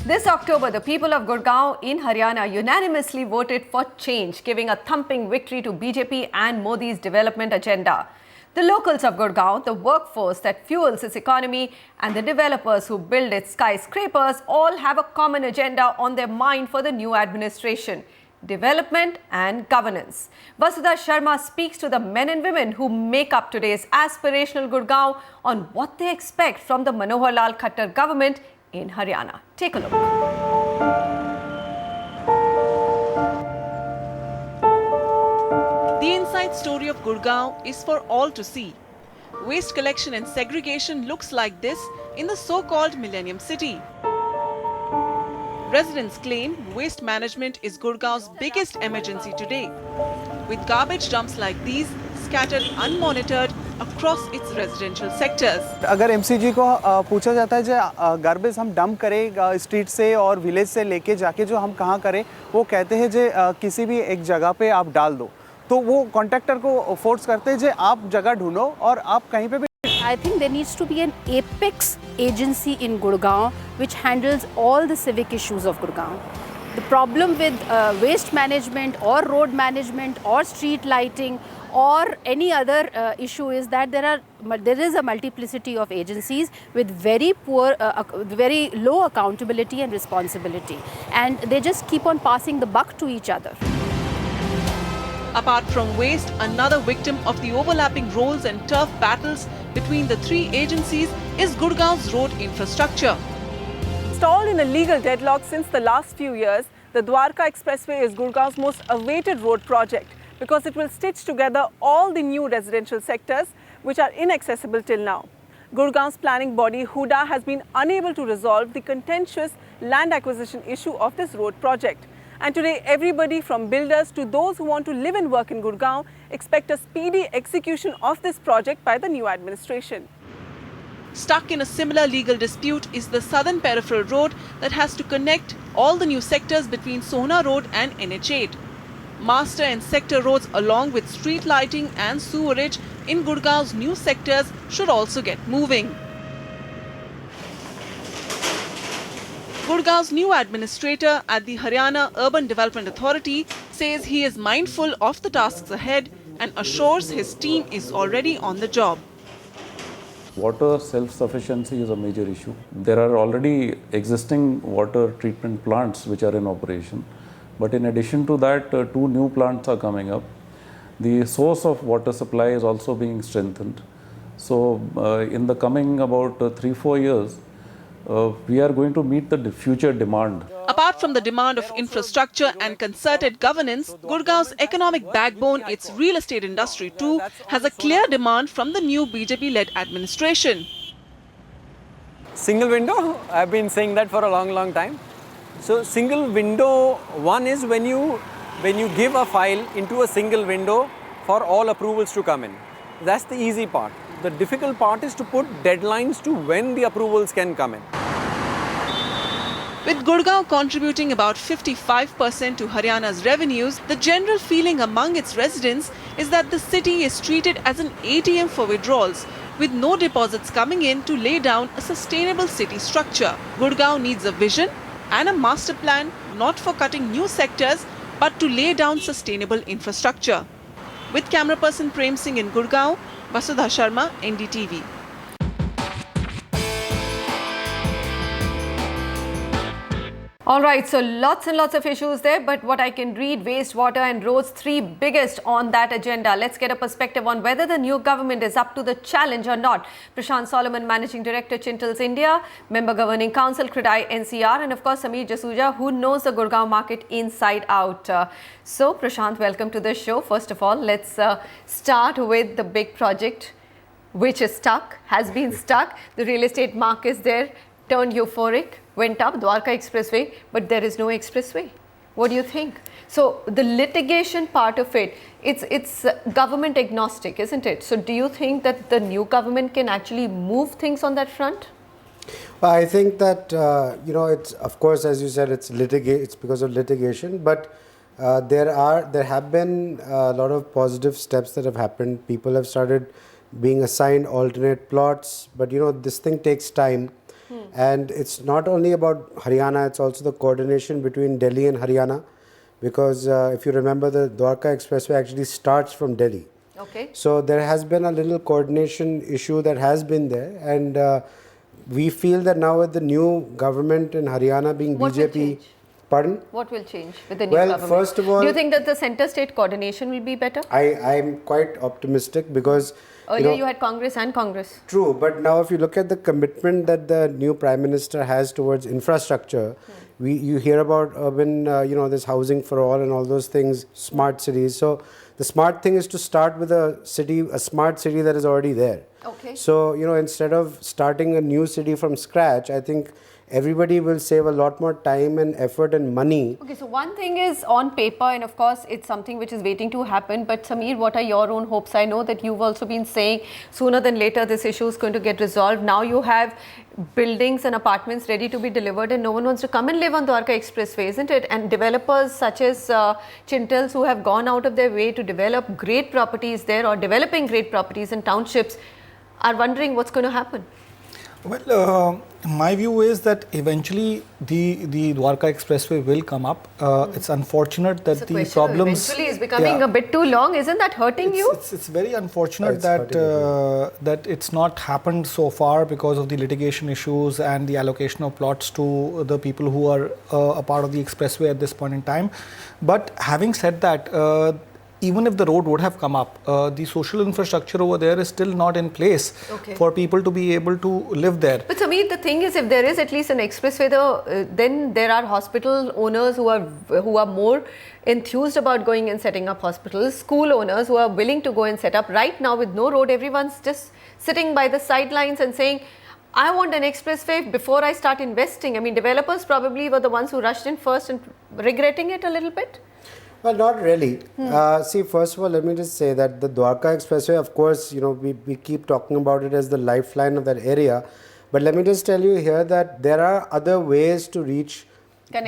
This October, the people of Gurgaon in Haryana unanimously voted for change, giving a thumping victory to BJP and Modi's development agenda. The locals of Gurgaon, the workforce that fuels its economy, and the developers who build its skyscrapers all have a common agenda on their mind for the new administration: development and governance. Vasudha Sharma speaks to the men and women who make up today's aspirational Gurgaon on what they expect from the Manohar Lal Khattar government in Haryana. Take a look. The inside story of Gurgaon is for all to see. Waste collection and segregation looks like this in the so-called Millennium City. Residents claim waste management is Gurgaon's biggest emergency today, with garbage dumps like these scattered unmonitored across its residential sectors. अगर MCG को पूछा जाता है जो garbage हम dump करें street से और विलेज से लेके जाके जो हम कहाँ करें, वो कहते हैं जो किसी भी एक जगह पे आप डाल दो, तो वो कॉन्ट्रैक्टर को फोर्स करते हैं जो आप जगह ढूंढो और आप कहीं पे भी. I think there needs to be an apex agency in Gurgaon which handles all the civic issues of Gurgaon. The problem with waste management or road management or street lighting or any other issue is that there is a multiplicity of agencies with very poor, very low accountability and responsibility, and they just keep on passing the buck to each other. Apart from waste, another victim of the overlapping roles and turf battles between the three agencies is Gurgaon's road infrastructure. Stalled in a legal deadlock since the last few years, the Dwarka Expressway is Gurgaon's most awaited road project because it will stitch together all the new residential sectors which are inaccessible till now. Gurgaon's planning body Huda has been unable to resolve the contentious land acquisition issue of this road project. And today, everybody from builders to those who want to live and work in Gurgaon expect a speedy execution of this project by the new administration. Stuck in a similar legal dispute is the southern peripheral road that has to connect all the new sectors between Sohna Road and NH8. Master and sector roads along with street lighting and sewerage in Gurgaon's new sectors should also get moving. Gurgaon's new administrator at the Haryana Urban Development Authority says he is mindful of the tasks ahead and assures his team is already on the job. Water self-sufficiency is a major issue. There are already existing water treatment plants which are in operation. But in addition to that, two new plants are coming up. The source of water supply is also being strengthened. So in the coming about 3-4 years, we are going to meet the future demand. Apart from the demand of infrastructure and concerted governance, Gurgaon's economic backbone, its real estate industry too, has a clear demand from the new BJP-led administration. Single window, I've been saying that for a long time. So single window, one is when you give a file into a single window for all approvals to come in. That's the easy part. The difficult part is to put deadlines to when the approvals can come in. With Gurgaon contributing about 55% to Haryana's revenues, the general feeling among its residents is that the city is treated as an ATM for withdrawals, with no deposits coming in to lay down a sustainable city structure. Gurgaon needs a vision and a master plan, not for cutting new sectors, but to lay down sustainable infrastructure. With camera person Prem Singh in Gurgaon, Vasudha Sharma, NDTV. All right, so lots and lots of issues there, but what I can read, waste, water and roads, three biggest on that agenda. Let's get a perspective on whether the new government is up to the challenge or not. Prashant Solomon, Managing Director, Chintals India, Member Governing Council, CREDAI NCR, and of course Sameer Jasuja, who knows the Gurgaon market inside out. So Prashant, welcome to the show. First of all, let's start with the big project, which is stuck, has been stuck. The real estate market is there, turned euphoric, went up, Dwarka Expressway, but there is no expressway. What do you think? So the litigation part of it, it's government agnostic, isn't it? So do you think that the new government can actually move things on that front? Well, I think that, it's, of course, as you said, it's because of litigation, but there have been a lot of positive steps that have happened. People have started being assigned alternate plots, but this thing takes time. And it's not only about Haryana, it's also the coordination between Delhi and Haryana, because if you remember, the Dwarka Expressway actually starts from Delhi. Okay. So there has been a little coordination issue that has been there, and we feel that now with the new government in Haryana being What will BJP, change? pardon? What will change with the new Well, government? first of all, do you think that the centre-state coordination will be better? I'm quite optimistic because Earlier you had Congress and Congress. True, but now if you look at the commitment that the new Prime Minister has towards infrastructure, you hear about urban, this housing for all and all those things, smart cities. So the smart thing is to start with a smart city that is already there. Okay. So, instead of starting a new city from scratch, I think everybody will save a lot more time and effort and money. Okay, so one thing is on paper, and of course it's something which is waiting to happen. But Sameer, what are your own hopes? I know that you've also been saying sooner than later this issue is going to get resolved. Now you have buildings and apartments ready to be delivered, and no one wants to come and live on Dwarka Expressway, isn't it? And developers such as Chintals, who have gone out of their way to develop great properties there or developing great properties in townships, are wondering what's going to happen. Well, my view is that eventually the Dwarka Expressway will come up. It's unfortunate that the problems eventually is becoming a bit too long. Isn't that hurting you? It's very unfortunate that it's not happened so far because of the litigation issues and the allocation of plots to the people who are a part of the expressway at this point in time. But having said that, even if the road would have come up, the social infrastructure over there is still not in place for people to be able to live there. But Sameer, the thing is, if there is at least an expressway, then there are hospital owners who are more enthused about going and setting up hospitals, school owners who are willing to go and set up. Right now with no road, everyone's just sitting by the sidelines and saying, I want an expressway before I start investing. I mean, developers probably were the ones who rushed in first and regretting it a little bit. Well, not really. See, first of all, let me just say that the Dwarka Expressway, of course, we keep talking about it as the lifeline of that area. But let me just tell you here that there are other ways to reach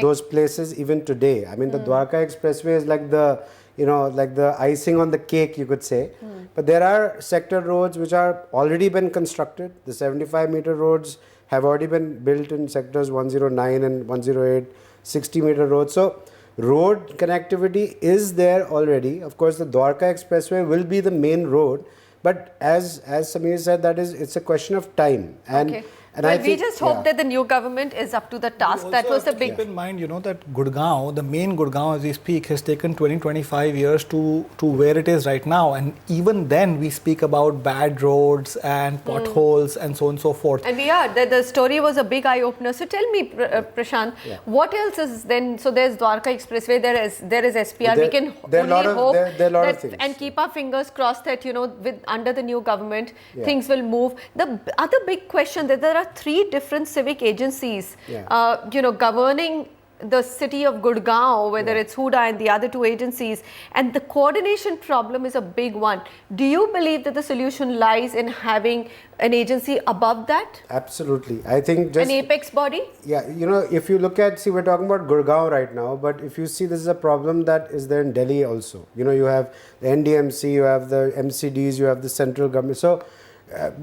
those places even today. I mean, the Dwarka Expressway is like the icing on the cake, you could say. But there are sector roads which are already been constructed. The 75-meter roads have already been built in sectors 109 and 108, 60-meter roads. So road connectivity is there already. Of course, the Dwarka Expressway will be the main road, but as Sameer said, it's a question of time. And well, we just hope that the new government is up to the task. That was the big. Keep in mind, that Gurgaon, the main Gurgaon as we speak, has taken 20-25 years to where it is right now. And even then, we speak about bad roads and potholes and so on and so forth. And we are. The story was a big eye-opener. So tell me, Prashant, what else is then? So there's Dwarka Expressway, there is SPR. We can only hope that and keep our fingers crossed that, with under the new government, things will move. The other big question that there are 3 different civic agencies, governing the city of Gurgaon, whether it's Huda and the other 2 agencies, and the coordination problem is a big one. Do you believe that the solution lies in having an agency above that? Absolutely. I think just an apex body? Yeah, if you look at, we're talking about Gurgaon right now, but if you see, this is a problem that is there in Delhi also. You have the NDMC, you have the MCDs, you have the central government. So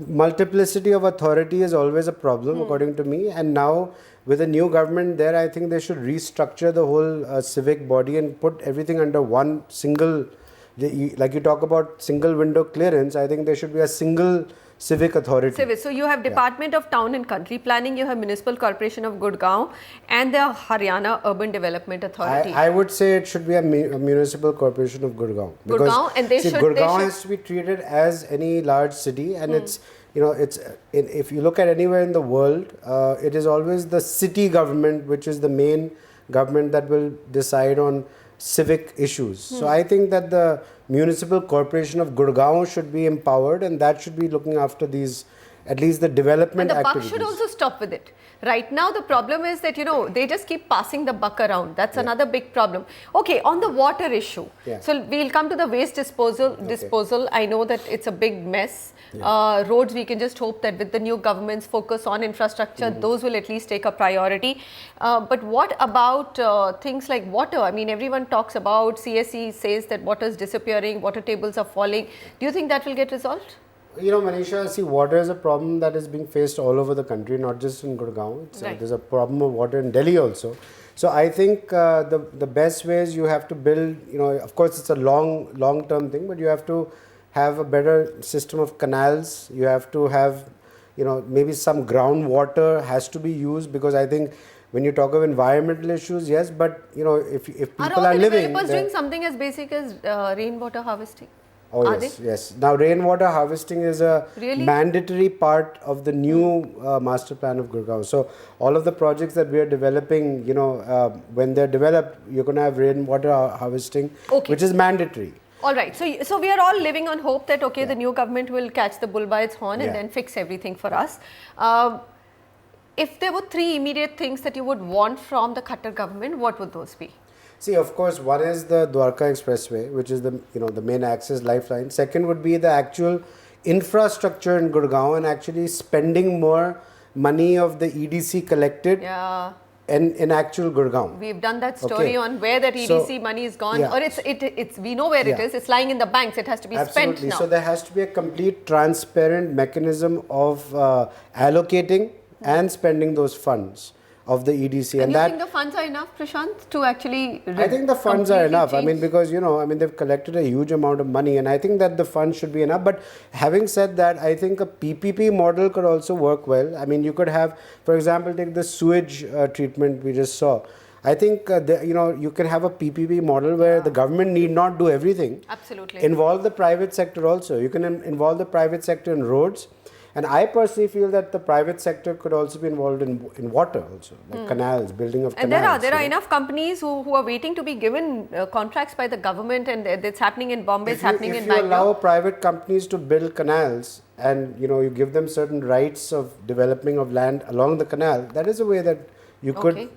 multiplicity of authority is always a problem, according to me. And now with a new government there, I think they should restructure the whole civic body and put everything under one single, like you talk about single window clearance, I think there should be a single civic authority. So you have Department of Town and Country Planning, you have Municipal Corporation of Gurgaon and the Haryana Urban Development Authority. I would say it should be a Municipal Corporation of Gurgaon. And Gurgaon has to be treated as any large city, and if you look at anywhere in the world, it is always the city government which is the main government that will decide on civic issues. So I think that the Municipal Corporation of Gurgaon should be empowered, and that should be looking after these, at least the development activities. And the buck should also stop with it. Right now the problem is that, they just keep passing the buck around. That's another big problem. Okay, on the water issue. So we'll come to the waste disposal. I know that it's a big mess. Roads, we can just hope that with the new government's focus on infrastructure, those will at least take a priority. But what about things like water? I mean, everyone talks about, CSE says that water is disappearing, water tables are falling. Do you think that will get resolved? You know, Manisha, see, water is a problem that is being faced all over the country, not just in Gurgaon. Right. There's a problem of water in Delhi also. So I think the best way is you have to build, you know, of course it's a long-term thing, but you have to have a better system of canals. You have to have, you know, maybe some groundwater has to be used, because I think when you talk of environmental issues, yes, but you know, if people Are all are the living, developers doing something as basic as rainwater harvesting? oh Are yes, they? yes. Now rainwater harvesting is a Really? mandatory part of the new master plan of Gurgaon. So all of the projects that we are developing, you know, when they're developed, you're going to have rainwater harvesting, Okay. which is mandatory. All right. So we are all living on hope that, okay, the new government will catch the bull by its horn and Yeah. then fix everything for us. If there were three immediate things that you would want from the Khattar government, what would those be? See, of course, one is the Dwarka Expressway, which is the, you know, the main access lifeline. Second would be the actual infrastructure in Gurgaon and actually spending more money of the EDC collected Yeah. in actual Gurgaon. We've done that story Okay. on where that EDC So, money is gone, yeah. or it's we know where it Yeah. is. It's lying in the banks. It has to be Absolutely. spent now. So there has to be a complete transparent mechanism of allocating and spending those funds of the EDC. and you that think the funds are enough, Prashant, to actually? I think the funds are completely enough. I mean, change? because, you know, I mean, they've collected a huge amount of money, and I think that the funds should be enough. But having said that, I think a PPP model could also work well. I mean, you could have, for example, take the sewage treatment we just saw. I think, you know, you can have a PPP model where the government need not do everything. Absolutely. Involve the private sector also. You can involve the private sector in roads. And I personally feel that the private sector could also be involved in water also, like canals, building of And canals. there are you know. enough companies who are waiting to be given contracts by the government, and it's happening in Bombay, it's happening in If you allow Bangalore. private companies to build canals and, you know, you give them certain rights of developing of land along the canal, that is a way that you Okay. could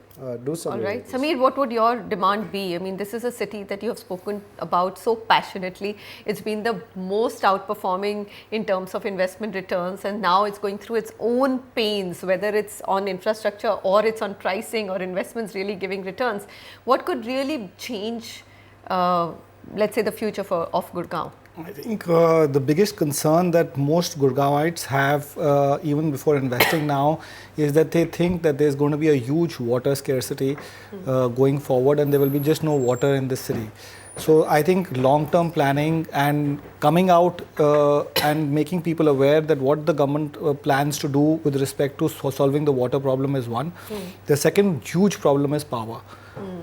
do something. All right. like this. Sameer, what would your demand be? I mean, this is a city that you have spoken about so passionately. It's been the most outperforming in terms of investment returns, and now it's going through its own pains, whether it's on infrastructure or it's on pricing or investments really giving returns. What could really change, let's say, the future of Gurgaon? I think the biggest concern that most Gurgaonites have, even before investing now, is that they think that there's going to be a huge water scarcity going forward, and there will be just no water in this city. So I think long-term planning and coming out and making people aware that what the government plans to do with respect to solving the water problem is one. The second huge problem is power.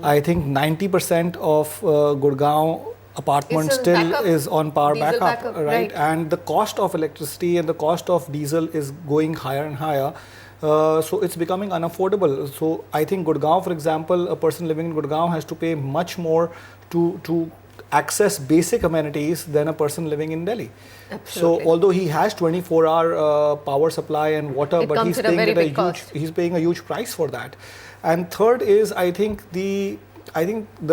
I think 90% of Gurgaon apartments It's a still backup, is on power diesel backup, right? right. And the cost of electricity and the cost of diesel is going higher and higher. So it's becoming unaffordable. So I think Gurgaon, for example, a person living in Gurgaon has to pay much more to access basic amenities than a person living in Delhi. Absolutely. So although he has 24-hour power supply and water, It but comes he's at a paying very it big cost. he's paying a huge price for that. And third is, I think the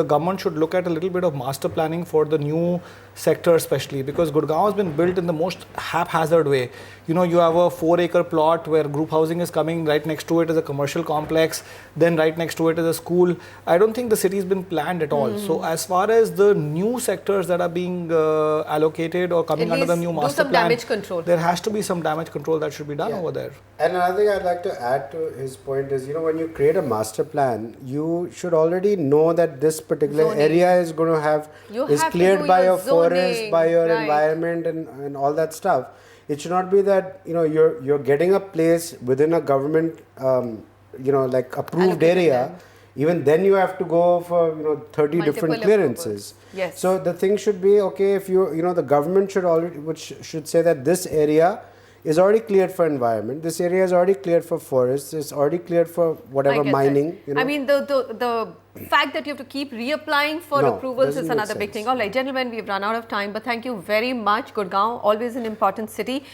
government should look at a little bit of master planning for the new sector, especially because Gurgaon has been built in the most haphazard way. You know, you have a 4-acre plot where group housing is coming, right next to it is a commercial complex, then right next to it is a school. I don't think the city has been planned at all. So as far as the new sectors that are being allocated or coming At under the least new do master some plan, damage control. there has to be some damage control that should be done Yeah. over there. And another thing I'd like to add to his point is, you know, when you create a master plan, you should already know that this particular Zoning. area is going to have, You is have to cleared do by your your forest, zoning, by your right. environment and all that stuff. It should not be that, you know, you're getting a place within a government, you know, like approved Allocated area. land. Even then you have to go for, you know, 30 Multiple different clearances. approvals. Yes. So the thing should be, okay, if you know, the government should already, which should say that this area is already cleared for environment, this area is already cleared for forests, it's already cleared for whatever I get mining, that. you know. I mean, the fact that you have to keep reapplying for No, approvals doesn't is make another big sense. thing. All right, gentlemen, we've run out of time, but thank you very much. Gurgaon, always an important city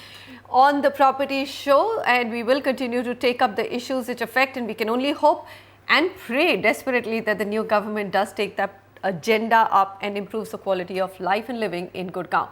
on the property show, and we will continue to take up the issues which affect, and we can only hope and pray desperately that the new government does take that agenda up and improves the quality of life and living in Gurgaon.